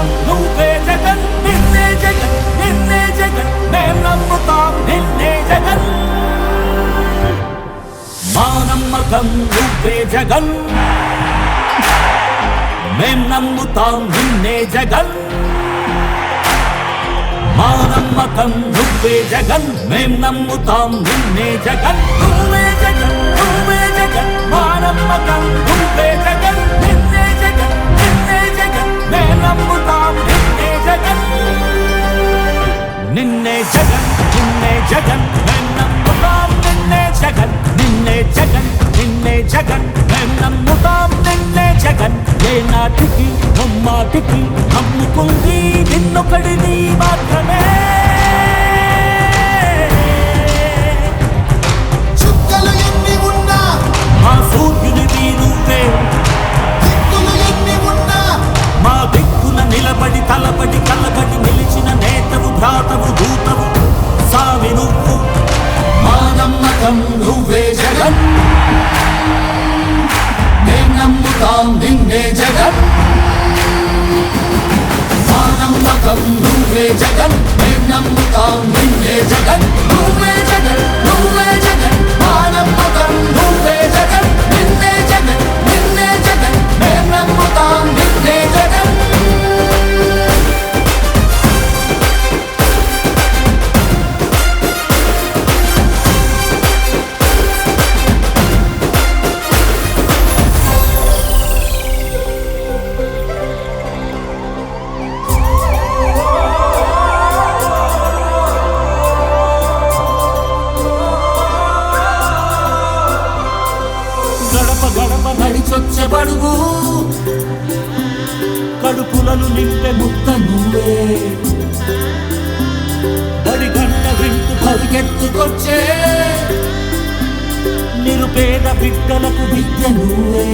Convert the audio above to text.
నమ్మకం నువ్వే జగన్ నిన్నే జగన్ నిన్నే జగన్ మేం నమ్ముతాం నిన్నే జగన్ మా నమ్మకం నువ్వే జగన్ మేం నమ్ముతాం నిన్నే జగన్ మా నమ్మకం నువ్వే జగన్ మేం నమ్ముతాం నిన్నే జగన్ నువ్వే జగన్ నువ్వే జగన్ మా నమ్మకం నువ్వే జగన్ నిన్నే జగన్ నిన్నే జగన్ మేం నమ్ముతాం నిన్నే జగన్ నిన్నే జగన్ నిన్నే జగన్ మేం నమ్ముతాం నిన్నే జగన్ నిన్నే జగన్ నిన్నే జగన్ మేం నమ్ముతాం నిన్నే జగన్ ఏ నాటికి ముమ్మాటికి నమ్ముకుంది నిన్నొకడిని మాత్రమే చుక్కలు ఎన్ని ఉన్నా మా సూర్యునివి నువ్వే దిక్కులు ఎన్ని ఉన్నా మా దిక్కున నిలబడి తలబడి కలబడి నిలిచిన నేతవు భ్రాతవు దూతవు సావి నువ్వు మా నమ్మకం నువ్వే జగన్ మేం నమ్ముతాం నిన్నే జగన్ మా నమ్మకం నువ్వే జగన్ మేం నమ్ముతాం నిన్నే జగన్ నువ్వే జగన్ నువ్వే జగన్ మా నమ్మకం నువ్వే జగన్ నిన్నే జగన్ నిన్నే జగన్ మేం నమ్ముతాం నిన్నే జగన్ గడప గడప నడిచొచ్చే బడుగు కడుపులను నింపే ముక్త నువ్వే బడి గంట వింటూ పరిగెత్తుకొచ్చే నిరుపేద బిడ్డలకు విద్య నువ్వే